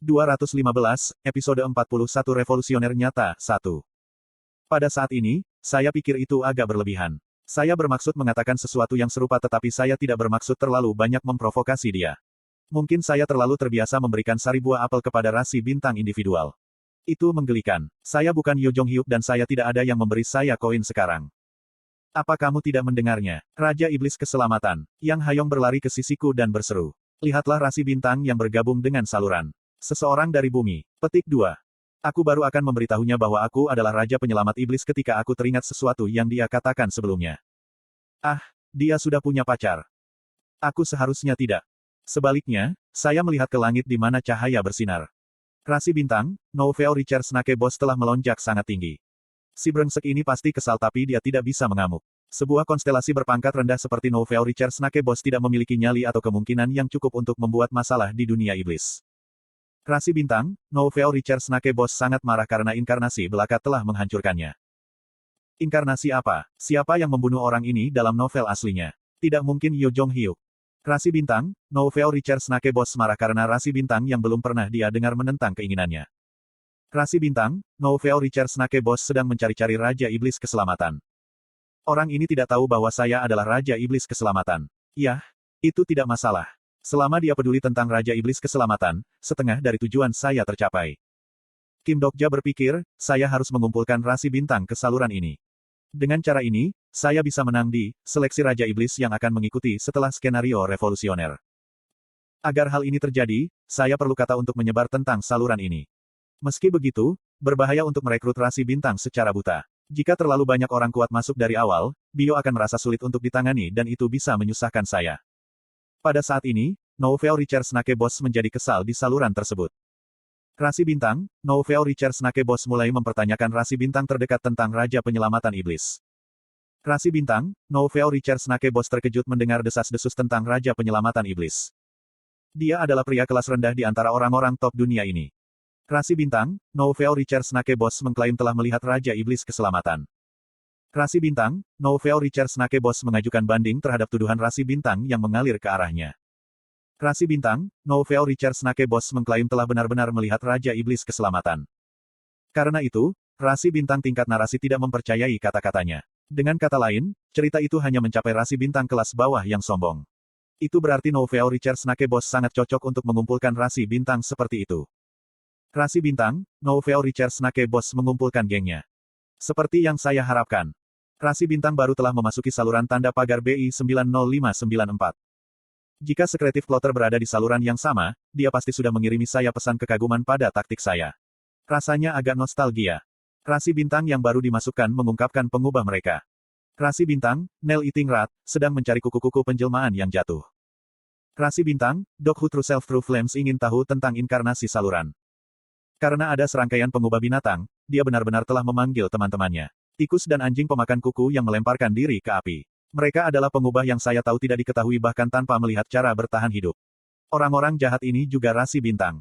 215, episode 41 Revolusioner Nyata, 1. Pada saat ini, saya pikir itu agak berlebihan. Saya bermaksud mengatakan sesuatu yang serupa tetapi saya tidak bermaksud terlalu banyak memprovokasi dia. Mungkin saya terlalu terbiasa memberikan sari buah apel kepada rasi bintang individual. Itu menggelikan. Saya bukan Yo Jong Hyuk dan saya tidak ada yang memberi saya koin sekarang. Apa kamu tidak mendengarnya? Raja Iblis Keselamatan. Yang Hayong berlari ke sisiku dan berseru. Lihatlah rasi bintang yang bergabung dengan saluran. Seseorang dari bumi. Petik 2. Aku baru akan memberitahunya bahwa aku adalah Raja Penyelamat Iblis ketika aku teringat sesuatu yang dia katakan sebelumnya. Ah, dia sudah punya pacar. Aku seharusnya tidak. Sebaliknya, saya melihat ke langit di mana cahaya bersinar. Rasi bintang, Nouvelle Richard Snake Boss telah melonjak sangat tinggi. Si brengsek ini pasti kesal tapi dia tidak bisa mengamuk. Sebuah konstelasi berpangkat rendah seperti Nouvelle Richard Snake Boss tidak memiliki nyali atau kemungkinan yang cukup untuk membuat masalah di dunia iblis. Rasi bintang, Nouvelle Richard Snake Boss sangat marah karena inkarnasi belaka telah menghancurkannya. Inkarnasi apa? Siapa yang membunuh orang ini dalam novel aslinya? Tidak mungkin Yo Jong Hyuk. Rasi bintang, Nouvelle Richard Snake Boss marah karena rasi bintang yang belum pernah dia dengar menentang keinginannya. Rasi bintang, Nouvelle Richard Snake Boss sedang mencari-cari Raja Iblis Keselamatan. Orang ini tidak tahu bahwa saya adalah Raja Iblis Keselamatan. Yah, itu tidak masalah. Selama dia peduli tentang Raja Iblis Keselamatan, setengah dari tujuan saya tercapai. Kim Dokja berpikir, saya harus mengumpulkan rasi bintang ke saluran ini. Dengan cara ini, saya bisa menang di seleksi Raja Iblis yang akan mengikuti setelah skenario revolusioner. Agar hal ini terjadi, saya perlu kata untuk menyebar tentang saluran ini. Meski begitu, berbahaya untuk merekrut rasi bintang secara buta. Jika terlalu banyak orang kuat masuk dari awal, Bio akan merasa sulit untuk ditangani dan itu bisa menyusahkan saya. Pada saat ini, Nouvelle Richard Snake Boss menjadi kesal di saluran tersebut. Rasi bintang, Nouvelle Richard Snake Boss mulai mempertanyakan rasi bintang terdekat tentang Raja Penyelamatan Iblis. Rasi bintang, Nouvelle Richard Snake Boss terkejut mendengar desas-desus tentang Raja Penyelamatan Iblis. Dia adalah pria kelas rendah di antara orang-orang top dunia ini. Rasi bintang, Nouvelle Richard Snake Boss mengklaim telah melihat Raja Iblis Keselamatan. Rasi bintang, Nouvelle Richard Snake Boss mengajukan banding terhadap tuduhan rasi bintang yang mengalir ke arahnya. Rasi bintang, Nouvelle Richard Snake Boss mengklaim telah benar-benar melihat Raja Iblis Keselamatan. Karena itu, rasi bintang tingkat narasi tidak mempercayai kata-katanya. Dengan kata lain, cerita itu hanya mencapai rasi bintang kelas bawah yang sombong. Itu berarti Nouvelle Richard Snake Boss sangat cocok untuk mengumpulkan rasi bintang seperti itu. Rasi bintang, Nouvelle Richard Snake Boss mengumpulkan gengnya. Seperti yang saya harapkan. Rasi bintang baru telah memasuki saluran tanda pagar BI 90594. Jika sekretif plotter berada di saluran yang sama, dia pasti sudah mengirimi saya pesan kekaguman pada taktik saya. Rasanya agak nostalgia. Rasi bintang yang baru dimasukkan mengungkapkan pengubah mereka. Rasi bintang, Nail Eating Rat, sedang mencari kuku-kuku penjelmaan yang jatuh. Rasi bintang, Doc Who True Self True Flames ingin tahu tentang inkarnasi saluran. Karena ada serangkaian pengubah binatang, dia benar-benar telah memanggil teman-temannya. Tikus dan anjing pemakan kuku yang melemparkan diri ke api. Mereka adalah pengubah yang saya tahu tidak diketahui bahkan tanpa melihat cara bertahan hidup. Orang-orang jahat ini juga rasi bintang.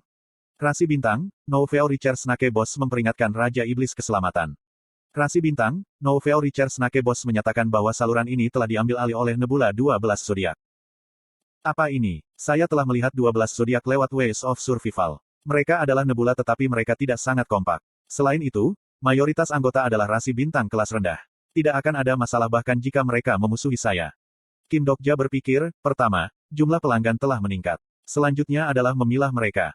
Rasi bintang, Nouvelle Richard Snake Boss memperingatkan Raja Iblis Keselamatan. Rasi bintang, Nouvelle Richard Snake Boss menyatakan bahwa saluran ini telah diambil alih oleh Nebula 12 Zodiac. Apa ini? Saya telah melihat 12 Zodiac lewat Ways of Survival. Mereka adalah nebula tetapi mereka tidak sangat kompak. Selain itu, mayoritas anggota adalah rasi bintang kelas rendah. Tidak akan ada masalah bahkan jika mereka memusuhi saya. Kim Dokja berpikir, pertama, jumlah pelanggan telah meningkat. Selanjutnya adalah memilah mereka.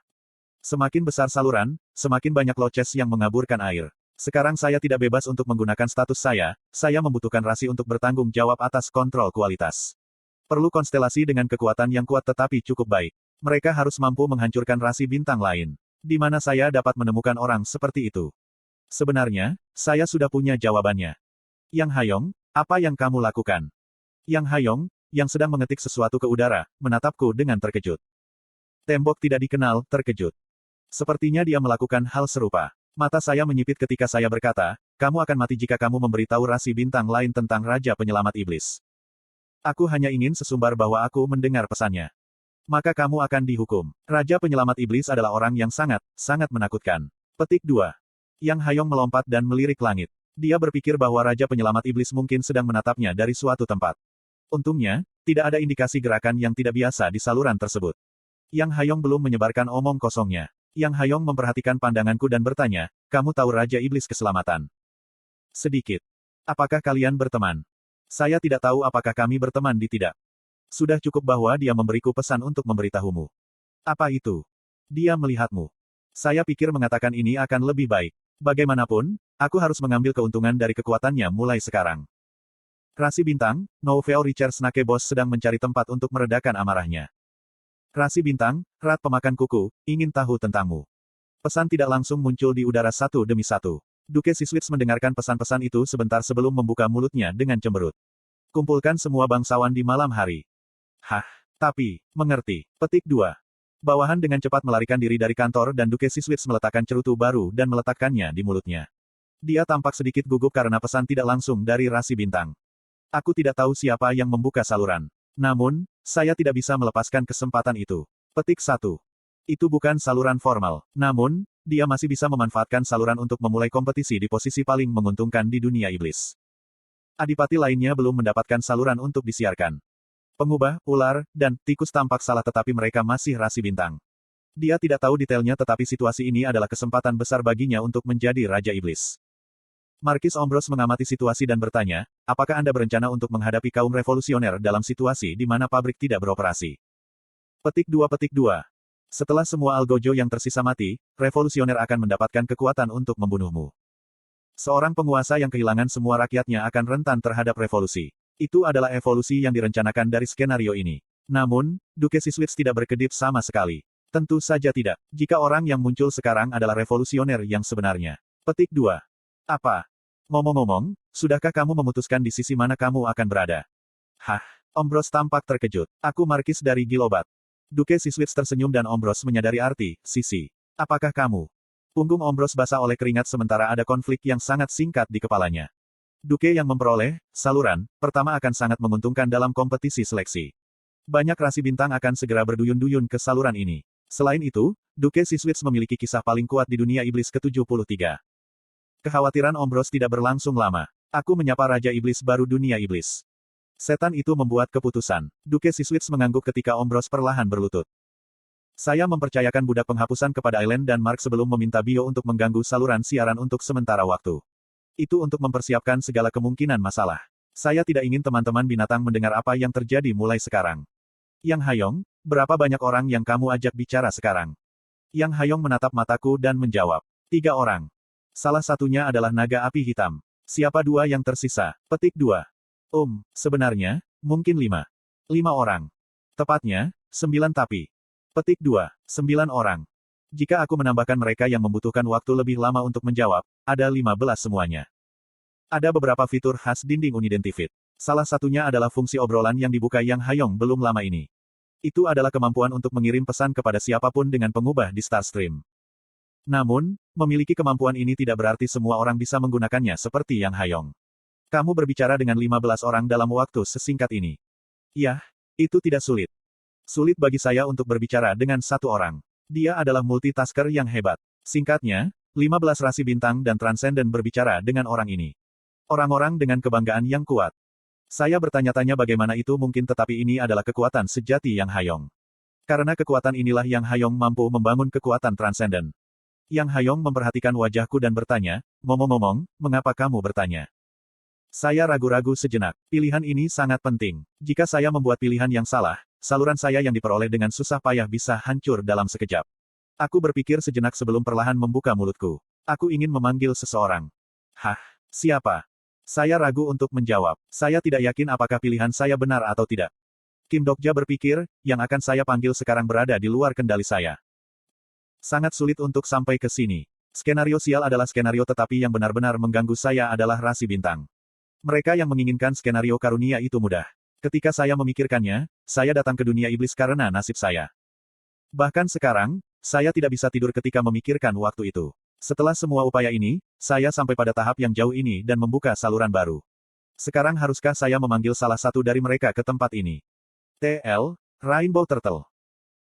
Semakin besar saluran, semakin banyak loces yang mengaburkan air. Sekarang saya tidak bebas untuk menggunakan status saya membutuhkan rasi untuk bertanggung jawab atas kontrol kualitas. Perlu konstelasi dengan kekuatan yang kuat tetapi cukup baik. Mereka harus mampu menghancurkan rasi bintang lain. Di mana saya dapat menemukan orang seperti itu? Sebenarnya, saya sudah punya jawabannya. Yang Hayong, apa yang kamu lakukan? Yang Hayong, yang sedang mengetik sesuatu ke udara, menatapku dengan terkejut. Tembok tidak dikenal, terkejut. Sepertinya dia melakukan hal serupa. Mata saya menyipit ketika saya berkata, kamu akan mati jika kamu memberitahu rasi bintang lain tentang Raja Penyelamat Iblis. Aku hanya ingin sesumbar bahwa aku mendengar pesannya. Maka kamu akan dihukum. Raja Penyelamat Iblis adalah orang yang sangat menakutkan. Petik 2. Yang Hayong melompat dan melirik langit. Dia berpikir bahwa Raja Penyelamat Iblis mungkin sedang menatapnya dari suatu tempat. Untungnya, tidak ada indikasi gerakan yang tidak biasa di saluran tersebut. Yang Hayong belum menyebarkan omong kosongnya. Yang Hayong memperhatikan pandanganku dan bertanya, kamu tahu Raja Iblis Keselamatan? Sedikit. Apakah kalian berteman? Saya tidak tahu apakah kami berteman di tidak. Sudah cukup bahwa dia memberiku pesan untuk memberitahumu. Apa itu? Dia melihatmu. Saya pikir mengatakan ini akan lebih baik. Bagaimanapun, aku harus mengambil keuntungan dari kekuatannya mulai sekarang. Rasi Bintang, Nouvelle Richard Snake Boss sedang mencari tempat untuk meredakan amarahnya. Rasi Bintang, Rat Pemakan Kuku, ingin tahu tentangmu. Pesan tidak langsung muncul di udara satu demi satu. Duke Siswitz mendengarkan pesan-pesan itu sebentar sebelum membuka mulutnya dengan cemberut. Kumpulkan semua bangsawan di malam hari. Hah, tapi, mengerti. Petik 2. Bawahan dengan cepat melarikan diri dari kantor dan Duke Siswitz meletakkan cerutu baru dan meletakkannya di mulutnya. Dia tampak sedikit gugup karena pesan tidak langsung dari Rasi Bintang. Aku tidak tahu siapa yang membuka saluran. Namun, saya tidak bisa melepaskan kesempatan itu. Petik 1. Itu bukan saluran formal. Namun, dia masih bisa memanfaatkan saluran untuk memulai kompetisi di posisi paling menguntungkan di dunia iblis. Adipati lainnya belum mendapatkan saluran untuk disiarkan. Pengubah, ular, dan tikus tampak salah tetapi mereka masih Rasi Bintang. Dia tidak tahu detailnya tetapi situasi ini adalah kesempatan besar baginya untuk menjadi Raja Iblis. Markis Ombros mengamati situasi dan bertanya, apakah Anda berencana untuk menghadapi kaum revolusioner dalam situasi di mana pabrik tidak beroperasi? Petik 2. Setelah semua algojo yang tersisa mati, revolusioner akan mendapatkan kekuatan untuk membunuhmu. Seorang penguasa yang kehilangan semua rakyatnya akan rentan terhadap revolusi. Itu adalah evolusi yang direncanakan dari skenario ini. Namun, Duke Siswitz tidak berkedip sama sekali. Tentu saja tidak, jika orang yang muncul sekarang adalah revolusioner yang sebenarnya. Petik 2. Apa? Ngomong-ngomong, sudahkah kamu memutuskan di sisi mana kamu akan berada? Hah? Ombros tampak terkejut. Aku markis dari Gilobat. Duke Siswitz tersenyum dan Ombros menyadari arti, sisi. Apakah kamu? Punggung Ombros basah oleh keringat sementara ada konflik yang sangat singkat di kepalanya. Duke yang memperoleh saluran pertama akan sangat menguntungkan dalam kompetisi seleksi. Banyak Rasi Bintang akan segera berduyun-duyun ke saluran ini. Selain itu, Duke Siswitz memiliki kisah paling kuat di dunia iblis ke-73. Kekhawatiran Ombros tidak berlangsung lama. Aku menyapa Raja Iblis baru dunia iblis. Setan itu membuat keputusan. Duke Siswitz mengangguk ketika Ombros perlahan berlutut. Saya mempercayakan budak penghapusan kepada Aileen dan Mark sebelum meminta Bio untuk mengganggu saluran siaran untuk sementara waktu. Itu untuk mempersiapkan segala kemungkinan masalah. Saya tidak ingin teman-teman binatang mendengar apa yang terjadi mulai sekarang. Yang Hayong, berapa banyak orang yang kamu ajak bicara sekarang? Yang Hayong menatap mataku dan menjawab. 3 orang. Salah satunya adalah naga api hitam. Siapa 2 yang tersisa? Petik 2. Sebenarnya, mungkin 5. 5 orang. Tepatnya, 9 tapi. Petik 2. 9 orang. Jika aku menambahkan mereka yang membutuhkan waktu lebih lama untuk menjawab, ada 15 semuanya. Ada beberapa fitur khas dinding Unidentified. Salah satunya adalah fungsi obrolan yang dibuka Yang Hayong belum lama ini. Itu adalah kemampuan untuk mengirim pesan kepada siapapun dengan pengubah di Starstream. Namun, memiliki kemampuan ini tidak berarti semua orang bisa menggunakannya seperti Yang Hayong. Kamu berbicara dengan 15 orang dalam waktu sesingkat ini. Yah, itu tidak sulit. Sulit bagi saya untuk berbicara dengan 1 orang. Dia adalah multitasker yang hebat. Singkatnya, 15 Rasi Bintang dan Transcendent berbicara dengan orang ini. Orang-orang dengan kebanggaan yang kuat. Saya bertanya-tanya bagaimana itu mungkin tetapi ini adalah kekuatan sejati Yang Hayong. Karena kekuatan inilah Yang Hayong mampu membangun kekuatan Transcendent. Yang Hayong memperhatikan wajahku dan bertanya, ngomong-ngomong, mengapa kamu bertanya? Saya ragu-ragu sejenak. Pilihan ini sangat penting. Jika saya membuat pilihan yang salah, saluran saya yang diperoleh dengan susah payah bisa hancur dalam sekejap. Aku berpikir sejenak sebelum perlahan membuka mulutku. Aku ingin memanggil seseorang. Hah? Siapa? Saya ragu untuk menjawab. Saya tidak yakin apakah pilihan saya benar atau tidak. Kim Dokja berpikir, yang akan saya panggil sekarang berada di luar kendali saya. Sangat sulit untuk sampai ke sini. Skenario sial adalah skenario tetapi yang benar-benar mengganggu saya adalah Rasi Bintang. Mereka yang menginginkan skenario karunia itu mudah. Ketika saya memikirkannya, saya datang ke dunia iblis karena nasib saya. Bahkan sekarang, saya tidak bisa tidur ketika memikirkan waktu itu. Setelah semua upaya ini, saya sampai pada tahap yang jauh ini dan membuka saluran baru. Sekarang haruskah saya memanggil salah satu dari mereka ke tempat ini? TL, Rainbow Turtle.